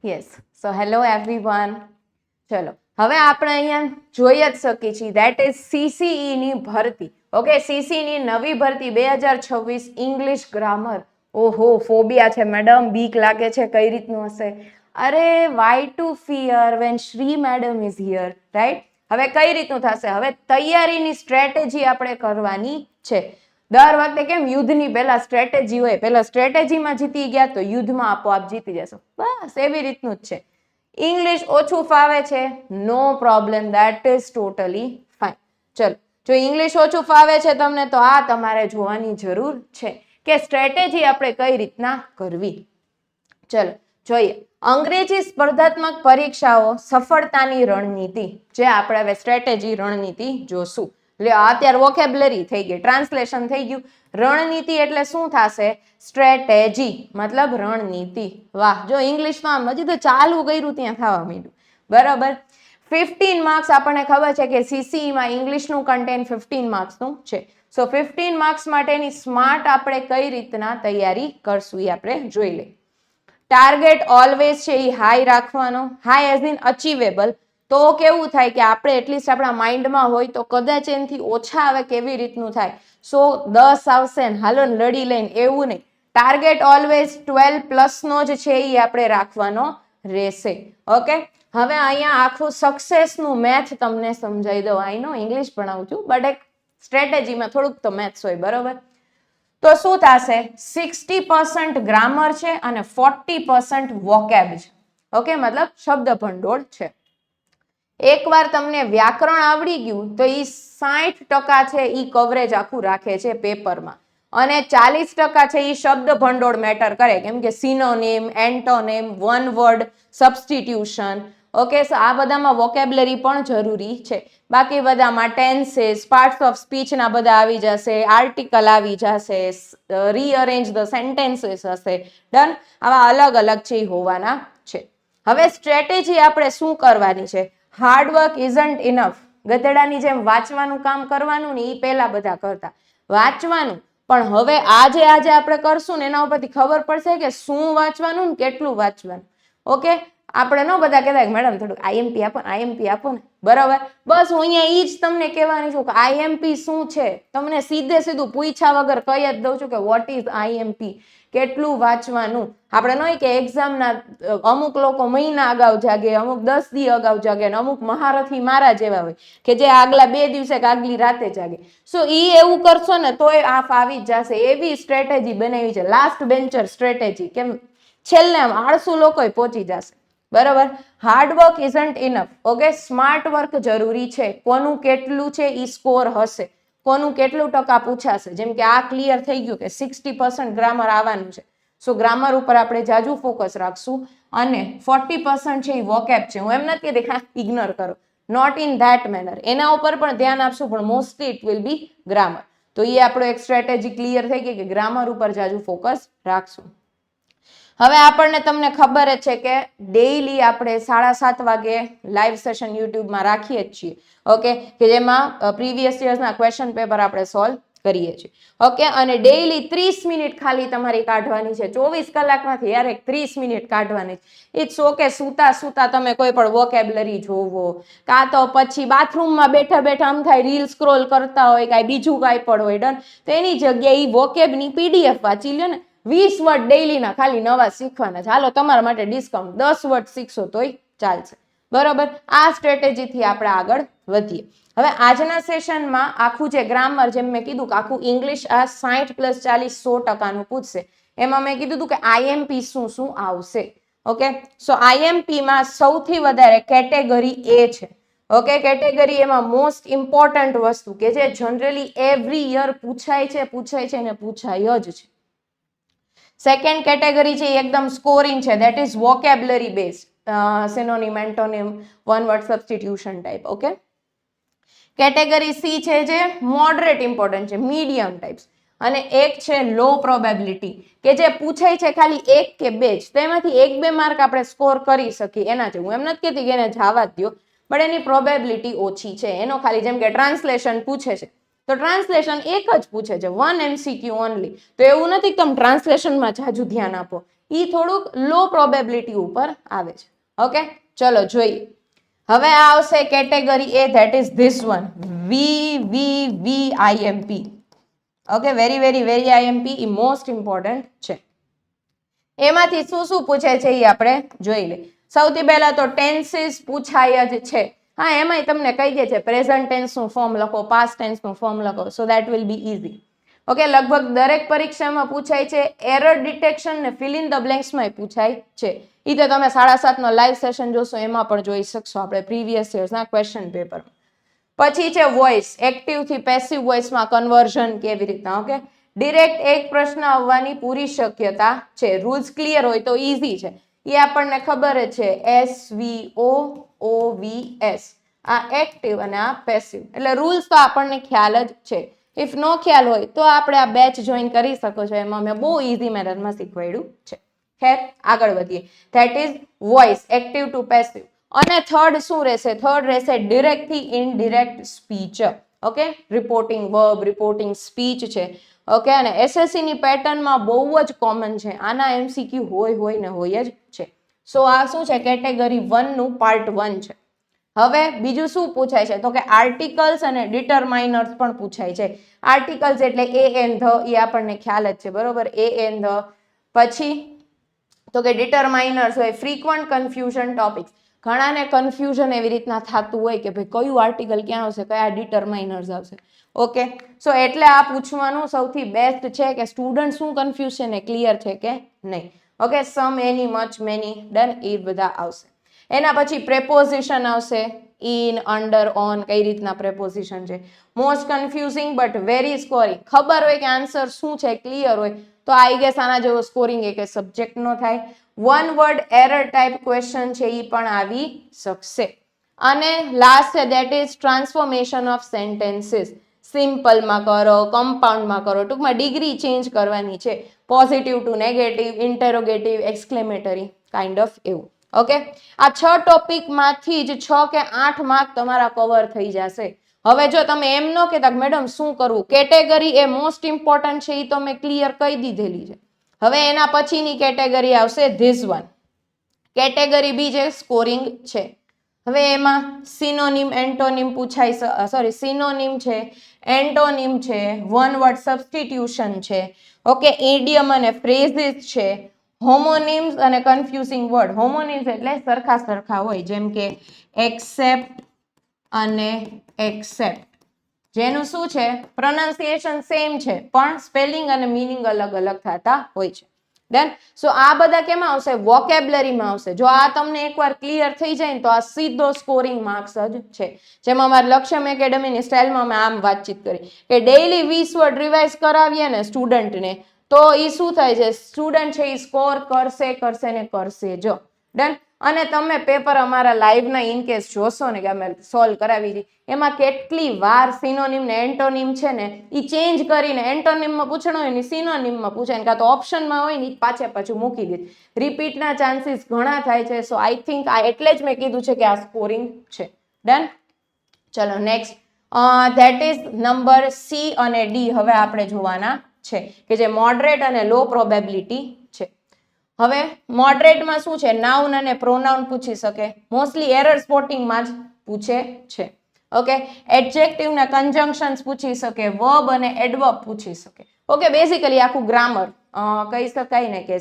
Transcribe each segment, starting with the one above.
Yes so hello everyone. ચલો હવે આપણે અહીંયા જોઈ જ શકીએ છીએ ધેટ ઇઝ સીસીઈ ની ભરતી. ઓકે, સીસી ની નવી ભરતી 2026 ઇંગ્લિશ ગ્રામર. ઓહો, ફોબિયા છે મેડમ, બીક લાગે છે, કઈ રીતનું હશે? અરે why to fear when Shri madam is here, right? હવે કઈ રીતનું થશે? હવે તૈયારીની સ્ટ્રેટેજી આપણે કરવાની છે. દર વખતે કેમ યુદ્ધની પહેલા સ્ટ્રેટેજી હોય, પહેલા સ્ટ્રેટેજીમાં જીતી ગયા તો યુદ્ધમાં આપોઆપ જીતી જશો, બસ એવી રીતનું જ છે. ઇંગ્લિશ ઓછું ફાવે છે, no problem, that is totally fine. ચલો, જો ઇંગ્લિશ ઓછું ફાવે છે તમને તો આ તમારે જોવાની જરૂર છે કે સ્ટ્રેટેજી આપણે કઈ રીતના કરવી. ચલો જોઈએ, અંગ્રેજી સ્પર્ધાત્મક પરીક્ષાઓ સફળતાની રણનીતિ, જે આપણે હવે સ્ટ્રેટેજી રણનીતિ જોશું. એટલે અત્યારે વોકેબ્યુલરી થઈ ગઈ, ટ્રાન્સલેશન થઈ ગયું. રણનીતિ એટલે શું થશે? સ્ટ્રેટેજી મતલબ રણનીતિ. વાહ, જો ઇંગ્લિશમાં હજી તો ચાલુ કર્યું ત્યાં થવા માંડ્યું. બરાબર. 15 માર્ક્સ આપણને ખબર છે કે સીસીઈમાં ઇંગ્લિશનું કન્ટેન્ટ 15 માર્ક્સનું છે. સો 15 માર્ક્સ માટેની સ્માર્ટ આપણે કઈ રીતના તૈયારી કરશું એ આપણે જોઈ લઈએ. ટાર્ગેટ ઓલવેઝ છે એ હાઈ રાખવાનો, હાઈ એઝ ઇન અચીવેબલ. તો કેવું થાય કે આપણે એટલીસ્ટ આપણા માઇન્ડમાં હોય તો કદાચ એનાથી ઓછા આવે કેવી રીતનું થાય? સો 10 આવશે ને હાલો લડી લઈને એવું નહીં. ટાર્ગેટ ઓલવેઝ 12+ નો જ છે એ આપણે રાખવાનો રહેશે. ઓકે, હવે અહીંયા આખું સક્સેસનું મેથ તમને સમજાવી દઉં. આઈ નો ઇંગ્લિશ ભણાવું છું બટ એક સ્ટ્રેટેજીમાં થોડુંક તો મેથ્સ હોય, બરોબર? તો શું થશે? 60% ગ્રામર છે અને 40% વોકેબ છે. ઓકે, મતલબ શબ્દ ભંડોળ છે. એકવાર તમને વ્યાકરણ આવડી ગયું તો એ 60% છે એ કવરેજ આખું રાખે છે પેપરમાં, અને 40% છે એ શબ્દ ભંડોળ મેટર કરે, કેમ કે synonym, antonym, one word substitution. Okay, so આ બધામાં વોકેબ્યુલરી પણ જરૂરી છે. બાકી બધામાં ટેન્સીસ, પાર્ટ્સ ઓફ સ્પીચના બધા આવી જશે, આર્ટિકલ આવી જશે, રીઅરેન્જ ધ સેન્ટેન્સીસ હશે. ડન. આવા અલગ અલગ છે હોવાના છે. હવે સ્ટ્રેટેજી આપણે શું કરવાની છે? Hard work isn't enough. ગધેડાની જેમ વાંચવાનું કામ કરવાનું ને એ પહેલા બધા કરતા. વાંચવાનું પણ હવે આજે આપણે કરશું ને એના ઉપરથી ખબર પડશે કે શું વાંચવાનું ને કેટલું વાંચવાનું. ઓકે, આપણે ન બધા કહેતા કે મેડમ થોડુંક આઈએમપી આપો ને, આઈએમપી આપો ને. બરાબર, બસ હું અહીંયા એ જ તમને કહેવાની છું કે આઈએમપી શું છે. તમને સીધું પૂછ્યા વગર કહી જ દઉં છું કે વોટ ઇઝ આઈએમપી, કેટલું વાંચવાનું. આપણે નહીં કે એક્ઝામના અમુક લોકો મહિના અગાઉ જાગે, અમુક 10 દી અગાઉ જાગે, અને અમુક મહારથી મારા જેવા હોય કે જે આગલા 2 દિવસે કે આગલી રાતે જાગે. સો ઈ એવું કરશો ને તોય આ ફાવી જ જશે. એવી સ્ટ્રેટેજી બનાવી છે, લાસ્ટ બેન્ચર સ્ટ્રેટેજી. કેમ? છેલ્લે આળસુ લોકો પહોંચી જશે. બરાબર. Hard work isn't enough. Okay, smart work જરૂરી છે. કોનું કેટલું છે એ સ્કોર હશે, કોનું કેટલું ટકા પૂછાશે. જેમ કે આ ક્લિયર થઈ ગયું કે 60% ગ્રામર આવવાનું છે. સો ગ્રામર ઉપર આપણે જાજુ ફોકસ રાખશું, અને 40% છે એ વોકેબ છે. હું એમ નથી કહેતી હા ઇગ્નોર કરો, નોટ ઇન ધેટ મેનર. એના ઉપર પણ ધ્યાન આપશું, પણ mostly it will be grammar. તો એ આપણો એક સ્ટ્રેટેજી ક્લિયર થઈ ગઈ કે ગ્રામર ઉપર જાજુ ફોકસ રાખશું. હવે આપણને તમને ખબર જ છે કે ડેઈલી આપણે 7:30 વાગે લાઈવ સેશન યુટ્યુબમાં રાખીએ જ છીએ. ઓકે, કે જેમાં પ્રીવિયસ યર્સના ક્વેશ્ચન પેપર આપણે સોલ્વ કરીએ છીએ. ઓકે, અને ડેઈલી 30 મિનિટ ખાલી તમારી કાઢવાની છે. 24 કલાકમાંથી યાર 30 મિનિટ કાઢવાની. ઇટ્સ ઓકે, સૂતા તમે કોઈ પણ વોકેબ્યુલરી જોવો, કાં તો પછી બાથરૂમમાં બેઠા આમ થાય રીલ સ્ક્રોલ કરતા હોય, કાંઈ બીજું કાંઈ પણ હોય. ડન. તો એની જગ્યાએ વોકેબની પીડીએફ વાંચી લ્યો ને. 20 વર્ડ ડેઈલીના ખાલી નવા શીખવાના છે. હાલો તમારા માટે ડિસ્કાઉન્ટ, 10 વર્ડ શીખશો તોય ચાલશે. બરોબર. આ સ્ટ્રેટેજીથી આપણે આગળ વધીએ. હવે આજના સેશનમાં આખું જે ગ્રામર, જેમ મેં કીધું કે આખું ઇંગ્લિશ આ 60 + 40 100% પૂછશે. એમાં મેં કીધું કે આઈએમપી શું આવશે. ઓકે, સો આઈએમપીમાં સૌથી વધારે કેટેગરી એ છે. ઓકે, કેટેગરી એમાં મોસ્ટ ઇમ્પોર્ટન્ટ વસ્તુ કે જે જનરલી એવરી યર પૂછાય છે ને પૂછાય જ છે. સેકન્ડ કેટેગરી છે એકદમ સ્કોરિંગ છે, that is vocabulary base, synonym, antonym, one word substitution type. Okay, category C છે જે મોડરેટ ઇમ્પોર્ટન્ટ છે, મીડિયમ ટાઈપ્સ. અને એક છે લો પ્રોબેબિલિટી કે જે પૂછાય છે ખાલી 1 કે 2 જ, તો એમાંથી 1-2 માર્ક આપણે સ્કોર કરી શકીએ એના છે. હું એમ નથી કહેતી કે એને જવા જ દો, પણ એની પ્રોબેબિલિટી ઓછી છે. એનો ખાલી જેમ કે ટ્રાન્સલેશન પૂછે છે તો ટ્રાન્સલેશન એક જ પૂછે છે, 1 MCQ ઓનલી. તો એવું નથી કે તમે ટ્રાન્સલેશનમાં જાજુ ધ્યાન આપો, ઈ થોડુંક લો પ્રોબેબિલિટી ઉપર આવે છે. ઓકે, ચલો જોઈએ. હવે આ આવશે category A, that is this one, VVVIMP. Okay, very very very IMP, E most important છે. એમાંથી શું શું પૂછે છે એ આપણે જોઈ લે. સૌથી પહેલા તો ટેન્સીસ પૂછાય જ છે. હા, એમાંય તમને કહી દે છે પ્રેઝન્ટ ટેન્સનું ફોર્મ લખો, પાસ્ટ ટેન્સનું ફોર્મ લખો, so that will be easy. Okay, લગભગ દરેક પરીક્ષામાં પૂછાય છે. એરર ડિટેક્શન ને ફિલ ઇન ધ બ્લેન્ક્સમાં પૂછાય છે. ઈ તો તમે 7:30 નો લાઈવ સેશન જોશો એમાં પણ જોઈ શકશો આપણે પ્રીવિયસ યર્સના ક્વેશ્ચન પેપર. પછી છે વોઇસ, એક્ટિવ થી પેસિવ વોઇસમાં કન્વર્ઝન કેવી રીતના. ઓકે, ડિરેક્ટ એક પ્રશ્ન આવવાની પૂરી શક્યતા છે. રૂલ્સ ક્લિયર હોય તો ઈઝી છે, એ આપણને ખબર જ છે. SVOOVS, આ એક્ટિવ અને આ પેસિવ, એટલે રૂલ્સ તો આપણને ખ્યાલ જ છે. ઇફ નો ખ્યાલ હોય તો આપણે આ બેચ જોઈન કરી શકો છો, એમાં મેં બહુ ઈઝી મેથડમાં શીખવાડ્યું છે. ખેર, આગળ વધીએ. That is voice, active to passive. અને થર્ડ શું રહેશે? થર્ડ રહેશે ડિરેક્ટ થી indirect speech. Okay, reporting verb, reporting speech છે. ઓકે, અને એસએસસી ની પેટર્નમાં બહુ જ કોમન છે, આના એમસીક્યુ હોય ને હોય જ છે. સો આ શું છે? કેટેગરી 1 નું પાર્ટ 1 છે. હવે બીજું શું પૂછાય છે? તો કે આર્ટિકલ્સ અને ડિટરમાઇનર્સ પણ પૂછાય છે. આર્ટિકલ્સ એટલે એ એન્ડ ધ, એ આપણને ખ્યાલ જ છે, બરોબર, એ એન્ડ ધ. પછી તો કે ડિટરમાઇનર્સ હોય ફ્રીક્વન્ટ કન્ફ્યુઝન ટોપિક્સ. ઘણાને કન્ફ્યુઝન એવી રીતના થતું હોય કે ભાઈ કયું આર્ટિકલ ક્યાં આવશે, કયા ડિટરમાઇનર્સ આવશે. ઓકે, સો એટલે આ પૂછવાનું સૌથી બેસ્ટ છે કે સ્ટુડન્ટ શું કન્ફ્યુઝ છે ને ક્લિયર છે કે નહીં. ઓકે, સમ, એની, મચ, મેની, ડન, એ બધા આવશે. એના પછી પ્રેપોઝિશન આવશે, ઇન, અંડર, ઓન, કઈ રીતના પ્રેપોઝિશન છે. Most confusing but very scoring. ખબર હોય કે આન્સર શું છે, ક્લિયર હોય તો આઈ ગેસ આના જેવો સ્કોરિંગ એક સબ્જેક્ટ નો થાય. One word error type question છે એ પણ આવી શકશે. અને લાસ્ટ છે that is transformation of sentences. સિમ્પલમાં કરો, કમ્પાઉન્ડમાં કરો, ટૂંકમાં ડિગ્રી ચેન્જ કરવાની છે. Positive to negative, interrogative, exclamatory, kind of એવું. ઓકે, આ 6 ટોપિકમાંથી જ 6 કે 8 માર્ક તમારા કવર થઈ જશે. હવે જો તમે એમ ન કહેતા મેડમ શું કરવું, કેટેગરી એ મોસ્ટ ઇમ્પોર્ટન્ટ છે, એ તો મેં ક્લિયર કહી દીધેલી છે. હવે એના પછીની કેટેગરી આવશે ધીસ વન. કેટેગરી બી જે સ્કોરિંગ છે. હવે એમાં સિનોનિમ, એન્ટોનિમ પૂછાય, સોરી, સિનોનિમ છે, એન્ટોનિમ છે, વન વર્ડ સબસ્ટિટ્યુશન છે. ઓકે, ઇડિયમ અને ફ્રેઝિસ છે. હોમોનિમ્સ અને કન્ફ્યુઝિંગ વર્ડ. હોમોનિમ્સ એટલે સરખા હોય, જેમ કે એક્સેપ્ટ અને એક્સેપ્ટ, જેનું શું છે પ્રોનાઉન્સિએશન સેમ છે પણ સ્પેલિંગ અને મીનિંગ અલગ અલગ થતા હોય છે. ડન. સો આ બધા કેમાં આવશે? વોકેબ્લરીમાં આવશે. જો આ તમને એકવાર ક્લિયર થઈ જાય ને તો આ સીધો સ્કોરિંગ માર્ક્સ જ છે. જેમાં અમારી લક્ષ્યમ એકેડમીની સ્ટાઇલમાં અમે આમ વાતચીત કરી કે ડેઈલી 20 વર્ડ રિવાઇઝ કરાવીએ ને સ્ટુડન્ટને તો એ શું થાય છે, સ્ટુડન્ટ છે એ સ્કોર કરશે ને કરશે જો. ડન. અને તમે પેપર અમારા લાઈવના ઇનકેસ જોશો ને કે અમે સોલ્વ કરાવી છે, એમાં કેટલી વાર સિનોનિમ ને એન્ટોનિમ છે ને એ ચેન્જ કરીને એન્ટોનિમમાં પૂછણ હોય ને સિનોનિમમાં પૂછે ને કાં તો ઓપ્શનમાં હોય ને પાછું મૂકી દે. રિપીટના ચાન્સીસ ઘણા થાય છે. સો આઈ થિંક આ એટલે જ મેં કીધું છે કે આ સ્કોરિંગ છે. ડન. ચલો next, that is number C અને ડી હવે આપણે જોવાના છે કે જે મોડરેટ અને લો પ્રોબેબિલિટી છે. હવે મોડરેટમાં શું છે? નાઉન અને પ્રોનાઉન પૂછી શકે. મોસ્ટલી એરર સ્પોટિંગમાં જ પૂછે છે. ઓકે, એડજેક્ટિવ ને કન્જંક્શન્સ પૂછી શકે, વર્બ અને એડવર્બ પૂછી શકે. ઓકે, બેઝિકલી આખું ગ્રામર કહી શકાય ને કે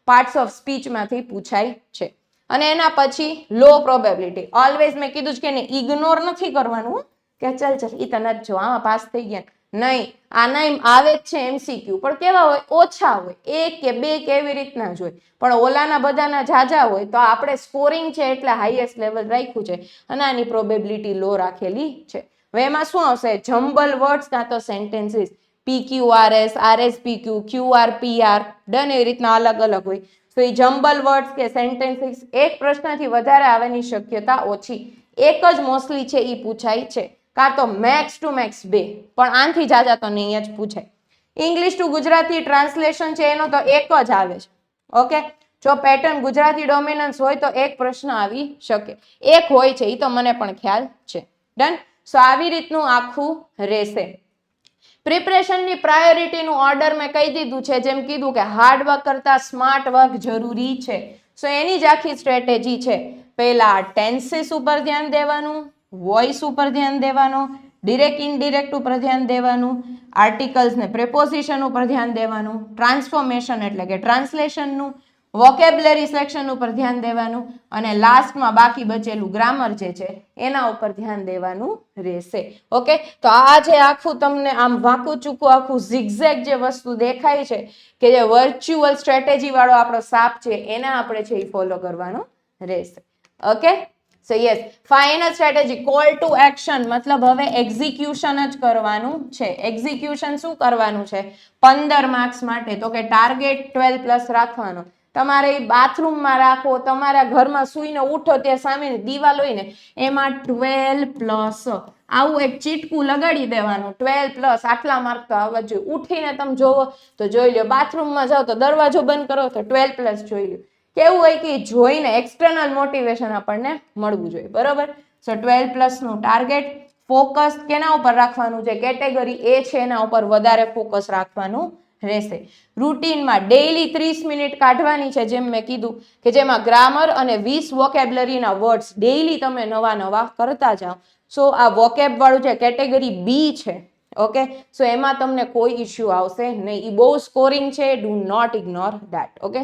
પાર્ટ્સ ઓફ સ્પીચમાંથી પૂછાય છે. અને એના પછી લો પ્રોબેબિલિટી. ઓલવેઝ મેં કીધું છે કે એને ઇગ્નોર નથી કરવાનું કે ચાલ ઈ તો નથી જો આમાં પાસ થઈ ગયા, નહીં. આના એમ આવે જ છે એમસીક્યુ, પણ કેવા હોય? ઓછા હોય, 1 કે 2 કે એવી રીતના જ હોય. પણ ઓલાના બધાના ઝાઝા હોય તો આપણે સ્કોરિંગ છે એટલે હાઈએસ્ટ લેવલ રાખ્યું છે અને આની પ્રોબેબિલિટી લો રાખેલી છે. હવે એમાં શું આવશે? જમ્બલ વર્ડ્સ કાં તો sentences, PQRS, RSPQ, QRPR, done, એવી રીતના અલગ અલગ હોય. તો એ જમ્બલ વર્ડ્સ કે સેન્ટેન્સીસ એક પ્રશ્નથી વધારે આવવાની શક્યતા ઓછી. એક જ મોસ્ટલી છે એ પૂછાય છે, કાં તો મેક્સ ટુ મેક્સ 2, પણ આનથી જાજા તો નહીં જ પૂછાય. ઇંગ્લિશ ટુ ગુજરાતી ટ્રાન્સલેશન છે એનો તો એક જ આવે છે. ઓકે, જો પેટર્ન ગુજરાતી ડોમિનન્સ હોય તો એક પ્રશ્ન આવી શકે. એક હોય છે, એ તો મને પણ ખ્યાલ છે. ડન. સો આવી રીતનું આખું રહેશે. પ્રિપરેશનની પ્રાયોરિટીનું ઓર્ડર મેં કહી દીધું છે, જેમ કીધું કે હાર્ડ વર્ક કરતાં સ્માર્ટ વર્ક જરૂરી છે. સો એની જ આખી સ્ટ્રેટેજી છે. પહેલા ટેન્સીસ ઉપર ધ્યાન દેવાનું, વોઇસ ઉપર ધ્યાન દેવાનું, ડિરેક્ટ ઇનડિરેક્ટ ઉપર ધ્યાન દેવાનું, આર્ટિકલ્સ ને પ્રેપોઝિશન ઉપર ધ્યાન દેવાનું, ટ્રાન્સફોર્મેશન એટલે કે ટ્રાન્સલેશનનું, વોકેબ્યુલરી સેક્શન ઉપર ધ્યાન દેવાનું, અને લાસ્ટમાં બાકી બચેલું ગ્રામર જે છે એના ઉપર ધ્યાન દેવાનું રહેશે. ઓકે, તો આ જે આખું તમને આમ વાંકું ચૂકું આખું ઝિગઝેગ જે વસ્તુ દેખાય છે કે જે વર્ચ્યુઅલ સ્ટ્રેટેજી વાળો આપણો સાપ છે એના આપણે છે એ ફોલો કરવાનો રહેશે. Okay, so yes, final strategy call to action, મતલબ હવે એક્ઝિક્યુશન જ કરવાનું છે. એક્ઝિક્યુશન શું કરવાનું છે? 15 માર્ક્સ માટે તો કે ટાર્ગેટ 12+ રાખવાનો. તમારે બાથરૂમમાં રાખો, તમારા ઘરમાં સૂઈને ઉઠો ત્યાં સામેની દિવાલ હોય ને એમાં 12+, આવું એક ચીટકું લગાડી દેવાનું, 12+, આટલા માર્ક તો આવવા જોઈએ. ઉઠીને તમે જોવો તો જોઈ લો, બાથરૂમમાં જાઓ તો દરવાજો બંધ કરો તો 12+ જોઈ લો. કેવું હોય કે જોઈને એક્સટર્નલ મોટિવેશન આપણને મળવું જોઈએ, બરોબર? સો 12+ નું ટાર્ગેટ. ફોકસ કેના ઉપર રાખવાનું છે? કેટેગરી એ છે એના ઉપર વધારે ફોકસ રાખવાનું રહેશે. રૂટીનમાં ડેઈલી 30 મિનિટ કાઢવાની છે, જેમ મેં કીધું કે જેમાં ગ્રામર અને 20 વોકેબ્યુલરીના વર્ડ્સ ડેઈલી તમે નવા કરતા જાઓ. સો આ વોકેબ વાળું જે કેટેગરી બી છે, ઓકે, સો એમાં તમને કોઈ ઇશ્યુ આવશે નહીં. એ બહુ સ્કોરિંગ છે, do not ignore that. Okay,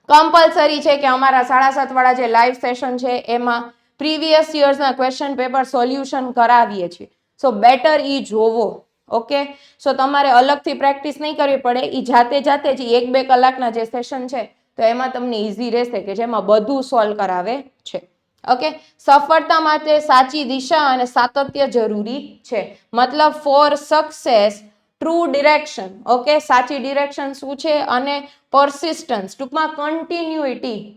compulsory છે કે અમારા 7:30 વાળા જે લાઈવ સેશન છે એમાં પ્રીવિયસ યર્સના ક્વેશ્ચન પેપર સોલ્યુશન કરાવીએ છીએ. સો બેટર ઈ જોવો. ઓકે, સો તમારે અલગથી પ્રેક્ટિસ નહીં કરવી પડે, એ જાતે જ 1-2 કલાકના જે સેશન છે તો એમાં તમને ઇઝી રહેશે કે જેમાં બધું સોલ્વ કરાવે છે. ઓકે, સફળતા માટે સાચી દિશા અને સાતત્ય જરૂરી છે. મતલબ four success true direction. Okay, સાચી ડિરેક્શન શું છે અને પરસિસ્ટન્સ, ટૂંકમાં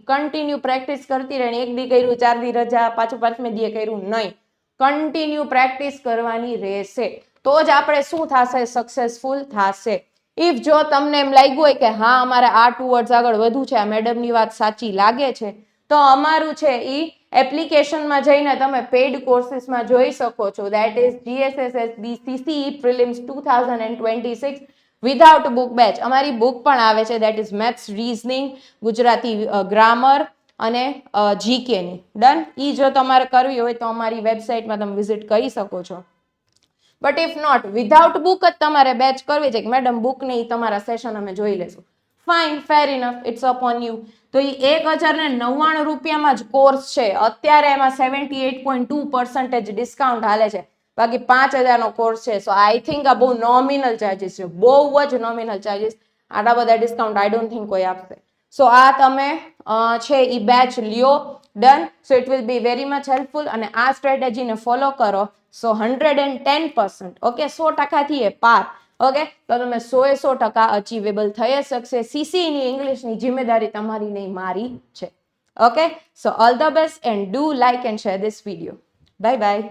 કન્ટિન્યુ પ્રેક્ટિસ કરતી રહેવાની. 1 દી કર્યું, 4 દી રજા, પાછું 5મે દીએ કર્યું નહીં. કન્ટિન્યુ પ્રેક્ટિસ કરવાની રહેશે તો જ આપણે શું થશે? સક્સેસફુલ થશે. ઇફ જો તમને એમ લાગ્યું હોય કે હા અમારે આ 2 વર્ડ્સ આગળ વધુ છે, આ મેડમની વાત સાચી લાગે છે, તો અમારું છે એ એપ્લિકેશનમાં જઈને તમે પેઇડ કોર્સીસમાં જોઈ શકો છો. That is GSSSB CCE prelims 2026 without book batch. અમારી બુક પણ આવે છે, that is maths, reasoning, Gujarati grammar અને જીકેની. ડન. ઈ જો તમારે કરવી હોય તો અમારી વેબસાઇટમાં તમે વિઝિટ કરી શકો છો. But if not, without book જ તમારે બેચ કરવી છે કે મેડમ બુક નહીં, તમારા સેશન અમે જોઈ લેશું, fine, fair enough, it's upon you. તો એ 1099 રૂપિયામાં જ કોર્સ છે. અત્યારે એમાં 78.2% ડિસ્કાઉન્ટ હાલે છે. બાકી 5000નો કોર્સ છે. સો આઈ થિંક આ બહુ નોમિનલ ચાર્જીસ છે, બહુ જ નોમિનલ ચાર્જીસ. આટલા બધા ડિસ્કાઉન્ટ આઈ ડોન્ટ થિંક કોઈ આપશે. સો આ તમે છે એ બેચ લ્યો. Done. So it will be very much helpful. અને આ સ્ટ્રેટેજીને ફોલો કરો સો 110%, ઓકે, 100%થી એ પાર. ઓકે, તો તમે 100% અચીવેબલ થઈ શકશે. CCEની ઇંગ્લિશની જિમ્મેદારી તમારી નહીં, મારી છે. Okay, so all the best and do like and share this video. Bye bye.